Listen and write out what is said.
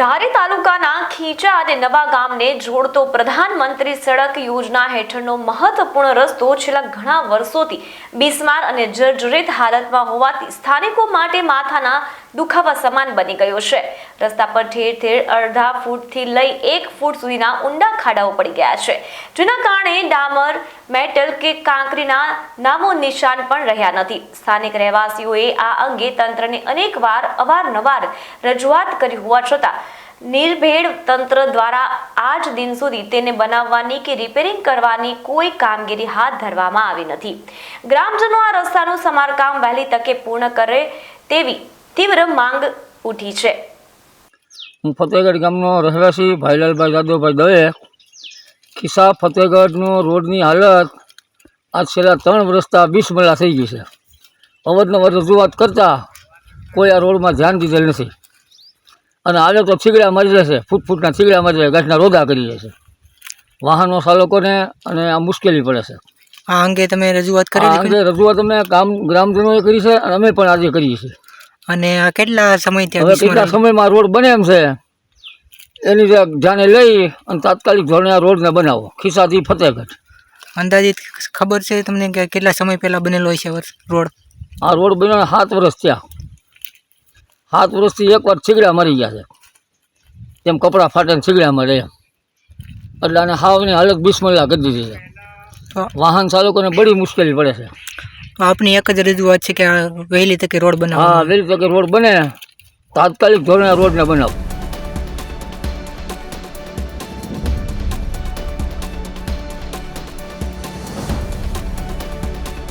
ધારી તાલુકાના ખીચા અને નવા ગામને જોડતો પ્રધાનમંત્રી સડક યોજના હેઠળનો મહત્વપૂર્ણ રસ્તો છેલ્લા ઘણા વર્ષોથી બિસ્માર અને જર્જરિત હાલતમાં હોવાથી સ્થાનિકો માટે માથાના દુખાવા સમાન બની ગયો છે। રસ્તા પર ઠેર ઠેર અડધા ફૂટથી લઈ 1 ફૂટ સુધીના ઊંડા ખાડાઓ પડી ગયા છે, જેના કારણે ડામર, મેટલ કે કાંકરીના નામો નિશાન પણ રહ્યા નથી। સ્થાનિક રહેવાસીઓએ આ અંગે તંત્રને અવારનવાર રજૂઆત કરી હોવા છતાં નિર્ભેળ તંત્ર દ્વારા આજ દિન સુધી તેને બનાવવાની કે રિપેરિંગ કરવાની કોઈ કામગીરી હાથ ધરવામાં આવી નથી। ગ્રામજનો આ રસ્તાનું સમારકામ વહેલી તકે પૂર્ણ કરે તેવી તીવ્ર માંગ ઉઠી છે। હું ફતેહગઢ ગામનો રહેવાસી ભાઈલાલભાઈ જાદવભાઈ દવે। ખિસ્સા ફતેહગઢનો રોડની હાલત આજ છેલ્લા 3 વર્ષથી બિસ્મલા થઈ ગઈ છે। અવારનવાર રજૂઆત કરતા કોઈ આ રોડમાં ધ્યાન દીધેલ નથી અને હાલે તો થીગડા મારી જાય છે, ફૂટના થીગડા મારી જાય, ગાંઠના રોદા કરી જાય છે। વાહનો ચાલકોને અને આ મુશ્કેલી પડે છે। આ અંગે તમે રજૂઆત કરી? આ અંગે રજૂઆત અમે ગ્રામજનોએ કરી છે અને અમે પણ આજે કરીએ છીએ। અને આ કેટલા સમયથી હવે કેટલા સમયમાં રોડ બને એમ છે એની ધ્યાને લઈ અને તાત્કાલિક ધોરણે આ રોડને બનાવો, ખિસ્સાથી ફતેહગઢ। અંદાજિત ખબર છે તમને કે કેટલા સમય પહેલાં બનેલો છે રોડ? આ રોડ બન્યો 7 વર્ષ થયા। 7 વર્ષથી એકવાર થીગડા મરી ગયા છે, જેમ કપડાં ફાટે ને થીગડા મરે એમ, એટલે આને હાવની હાલત બિસ્મલા કરી દીધી છે। વાહન ચાલકોને બડી મુશ્કેલી પડે છે। તો આપની એક જ રજૂઆત છે કે આ વહેલી તકે રોડ બનાવો? હા, વહેલી તકે રોડ બને, તાત્કાલિક ધોરણે રોડને બનાવો।